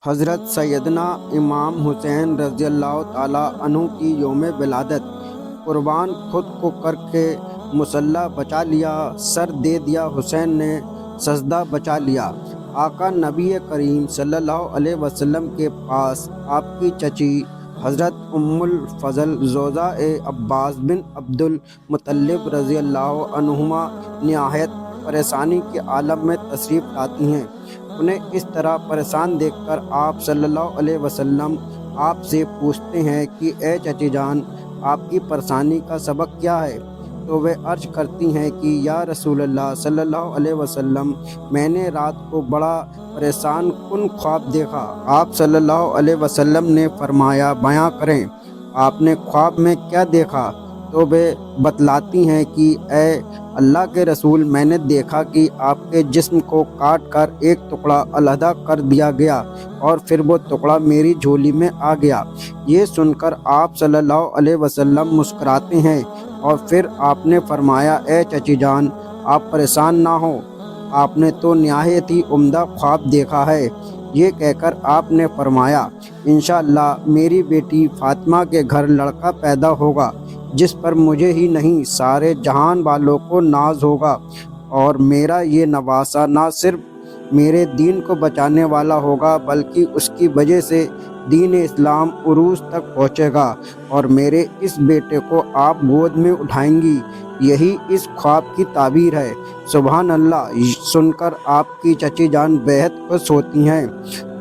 حضرت سیدنا امام حسین رضی اللہ تعالیٰ عنہ کی یوم ولادت۔ قربان خود کو کر کے مسلح بچا لیا، سر دے دیا حسین نے سجدہ بچا لیا۔ آقا نبی کریم صلی اللہ علیہ وسلم کے پاس آپ کی چچی حضرت ام الفضل زوجہ عباس بن عبد المطلب رضی اللہ عنہما نہایت پریشانی کے عالم میں تشریف لاتی ہیں۔ انہیں اس طرح پریشان دیکھ کر آپ صلی اللہ علیہ وسلم آپ سے پوچھتے ہیں کہ اے چچی جان، آپ کی پریشانی کا سبب کیا ہے؟ تو وہ عرض کرتی ہیں کہ یا رسول اللہ صلی اللہ علیہ وسلم، میں نے رات کو بڑا پریشان کن خواب دیکھا۔ آپ صلی اللہ علیہ وسلم نے فرمایا بیان کریں، آپ نے خواب میں کیا دیکھا؟ تو وہ بتلاتی ہیں کہ اے اللہ کے رسول، میں نے دیکھا کہ آپ کے جسم کو کاٹ کر ایک ٹکڑا علیحدہ کر دیا گیا اور پھر وہ ٹکڑا میری جھولی میں آ گیا۔ یہ سن کر آپ صلی اللہ علیہ وسلم مسکراتے ہیں اور پھر آپ نے فرمایا اے چچی جان، آپ پریشان نہ ہو، آپ نے تو نہایت ہی عمدہ خواب دیکھا ہے۔ یہ کہہ کر آپ نے فرمایا انشاءاللہ میری بیٹی فاطمہ کے گھر لڑکا پیدا ہوگا جس پر مجھے ہی نہیں سارے جہان والوں کو ناز ہوگا، اور میرا یہ نواسہ نہ صرف میرے دین کو بچانے والا ہوگا بلکہ اس کی وجہ سے دین اسلام عروج تک پہنچے گا، اور میرے اس بیٹے کو آپ گود میں اٹھائیں گی۔ یہی اس خواب کی تعبیر ہے۔ سبحان اللہ! سن کر آپ کی چچی جان بہت خوش ہوتی ہیں،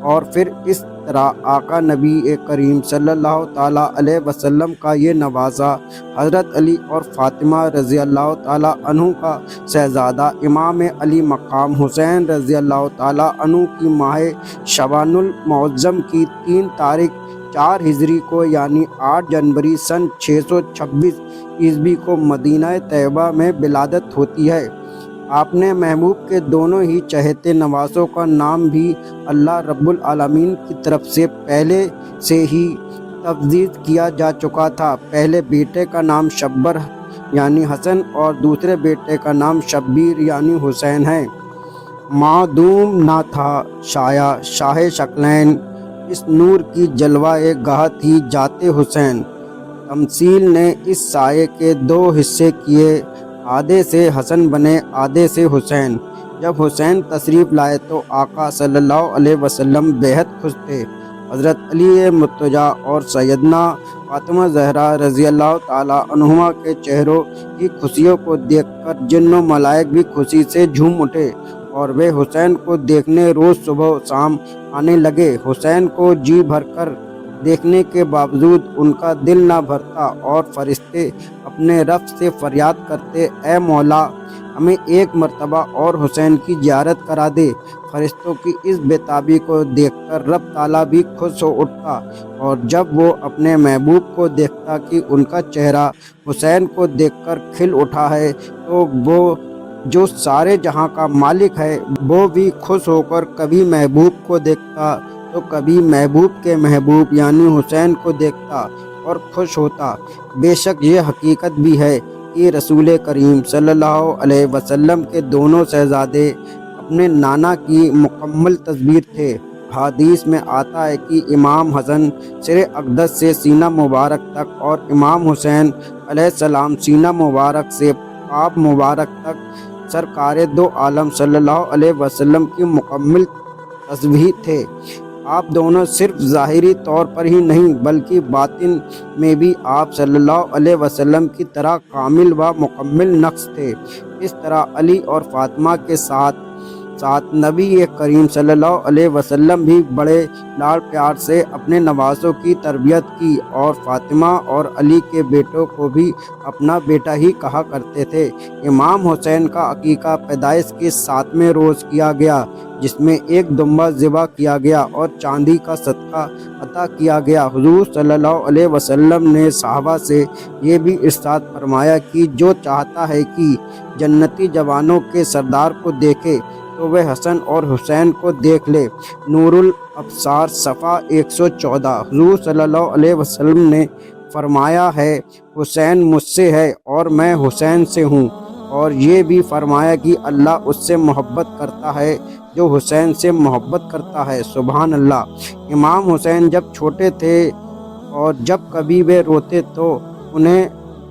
اور پھر اس طرح آقا نبی کریم صلی اللہ تعالیٰ علیہ وسلم کا یہ نوازہ حضرت علی اور فاطمہ رضی اللہ تعالیٰ عنہ کا شہزادہ امام علی مقام حسین رضی اللہ تعالیٰ عنہ کی ماہ شعبان المعظم کی 3 تاریخ 4 ہجری کو یعنی 8 جنوری سن 626 عیسوی کو مدینہ طیبہ میں ولادت ہوتی ہے۔ آپ نے محبوب کے دونوں ہی چہیتے نوازوں کا نام بھی اللہ رب العالمین کی طرف سے پہلے سے ہی تجویز کیا جا چکا تھا۔ پہلے بیٹے کا نام شبر یعنی حسن اور دوسرے بیٹے کا نام شبیر یعنی حسین ہے۔ معدوم نہ تھا سایہ شاہ شکلین، اس نور کی جلوہ گاہ تھی ذات حسین۔ تمثیل نے اس سایے کے 2 حصے کیے، آدھے سے حسن بنے آدھے سے حسین۔ جب حسین تشریف لائے تو آقا صلی اللہ علیہ وسلم بہت خوش تھے۔ حضرت علی مرتضیٰ اور سیدنا فاطمہ زہرا رضی اللہ تعالیٰ عنہما کے چہروں کی خوشیوں کو دیکھ کر جن و ملائک بھی خوشی سے جھوم اٹھے، اور وہ حسین کو دیکھنے روز صبح و شام آنے لگے۔ حسین کو جی بھر کر دیکھنے کے باوجود ان کا دل نہ بھرتا، اور فرشتے اپنے رب سے فریاد کرتے اے مولا، ہمیں ایک مرتبہ اور حسین کی زیارت کرا دے۔ فرشتوں کی اس بےتابی کو دیکھ کر رب تعالیٰ بھی خوش ہو اٹھتا، اور جب وہ اپنے محبوب کو دیکھتا کہ ان کا چہرہ حسین کو دیکھ کر کھل اٹھا ہے، تو وہ جو سارے جہاں کا مالک ہے وہ بھی خوش ہو کر کبھی محبوب کو دیکھتا تو کبھی محبوب کے محبوب یعنی حسین کو دیکھتا اور خوش ہوتا۔ بے شک یہ حقیقت بھی ہے کہ رسول کریم صلی اللہ علیہ وسلم کے دونوں شہزادے اپنے نانا کی مکمل تصویر تھے۔ حدیث میں آتا ہے کہ امام حسن سر اقدس سے سینہ مبارک تک اور امام حسین علیہ السلام سینہ مبارک سے پاب مبارک تک سرکار دو عالم صلی اللہ علیہ وسلم کی مکمل تصویر تھے۔ آپ دونوں صرف ظاہری طور پر ہی نہیں بلکہ باطن میں بھی آپ صلی اللہ علیہ وسلم کی طرح کامل و مکمل نقش تھے۔ اس طرح علی اور فاطمہ کے ساتھ نبی کریم صلی اللہ علیہ وسلم بھی بڑے لاڈ پیار سے اپنے نوازوں کی تربیت کی، اور فاطمہ اور علی کے بیٹوں کو بھی اپنا بیٹا ہی کہا کرتے تھے۔ امام حسین کا عقیقہ پیدائش کے 7ویں روز کیا گیا، جس میں ایک دمبا ذبح کیا گیا اور چاندی کا صدقہ عطا کیا گیا۔ حضور صلی اللہ علیہ وسلم نے صحابہ سے یہ بھی ارشاد فرمایا کہ جو چاہتا ہے کہ جنتی جوانوں کے سردار کو دیکھے تو وہ حسن اور حسین کو دیکھ لے۔ نور الابصار صفحہ 114۔ حضور صلی اللہ علیہ وسلم نے فرمایا ہے حسین مجھ سے ہے اور میں حسین سے ہوں، اور یہ بھی فرمایا کہ اللہ اس سے محبت کرتا ہے جو حسین سے محبت کرتا ہے۔ سبحان اللہ۔ امام حسین جب چھوٹے تھے اور جب کبھی وہ روتے تو انہیں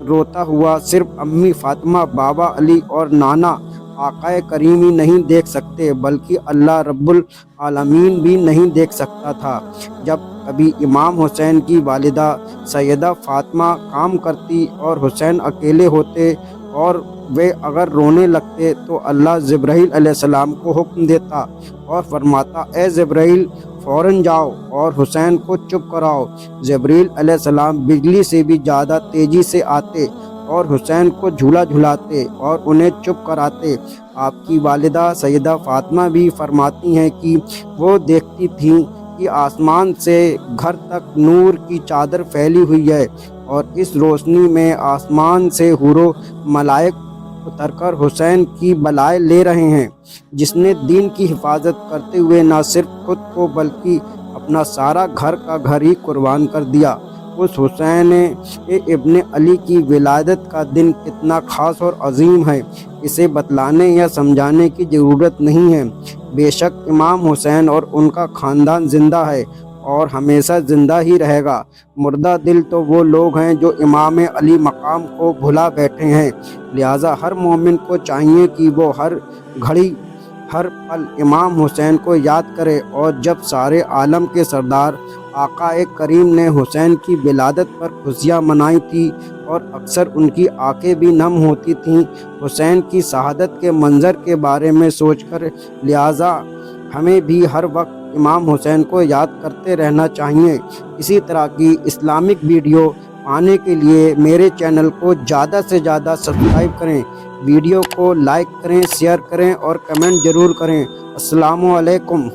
روتا ہوا صرف امی فاطمہ، بابا علی اور نانا آقا کریم ہی نہیں دیکھ سکتے بلکہ اللہ رب العالمین بھی نہیں دیکھ سکتا تھا۔ جب کبھی امام حسین کی والدہ سیدہ فاطمہ کام کرتی اور حسین اکیلے ہوتے اور وہ اگر رونے لگتے تو اللہ جبرائیل علیہ السلام کو حکم دیتا اور فرماتا، اے جبرائیل فوراً جاؤ اور حسین کو چپ کراؤ۔ جبرائیل علیہ السلام بجلی سے بھی زیادہ تیزی سے آتے اور حسین کو جھولا جھلاتے اور انہیں چپ کراتے۔ آپ کی والدہ سیدہ فاطمہ بھی فرماتی ہیں کہ وہ دیکھتی تھیں کہ آسمان سے گھر تک نور کی چادر پھیلی ہوئی ہے اور اس روشنی میں آسمان سے حور و ملائک اتر کر حسین کی بلائیں لے رہے ہیں، جس نے دین کی حفاظت کرتے ہوئے نہ صرف خود کو بلکہ اپنا سارا گھر کا گھر ہی قربان کر دیا۔ اس حسین ابن علی کی ولادت کا دن کتنا خاص اور عظیم ہے، اسے بتلانے یا سمجھانے کی ضرورت نہیں ہے۔ بے شک امام حسین اور ان کا خاندان زندہ ہے اور ہمیشہ زندہ ہی رہے گا۔ مردہ دل تو وہ لوگ ہیں جو امام علی مقام کو بھلا بیٹھے ہیں، لہٰذا ہر مومن کو چاہیے کہ وہ ہر گھڑی ہر پل امام حسین کو یاد کرے۔ اور جب سارے عالم کے سردار آقا کریم نے حسین کی ولادت پر خوشیاں منائی تھیں اور اکثر ان کی آنکھیں بھی نم ہوتی تھیں حسین کی شہادت کے منظر کے بارے میں سوچ کر، لہٰذا ہمیں بھی ہر وقت امام حسین کو یاد کرتے رہنا چاہیے۔ اسی طرح کی اسلامک ویڈیو پانے کے لیے میرے چینل کو زیادہ سے زیادہ سبسکرائب کریں، ویڈیو کو لائک کریں، شیئر کریں اور کمنٹ ضرور کریں۔ السلام علیکم۔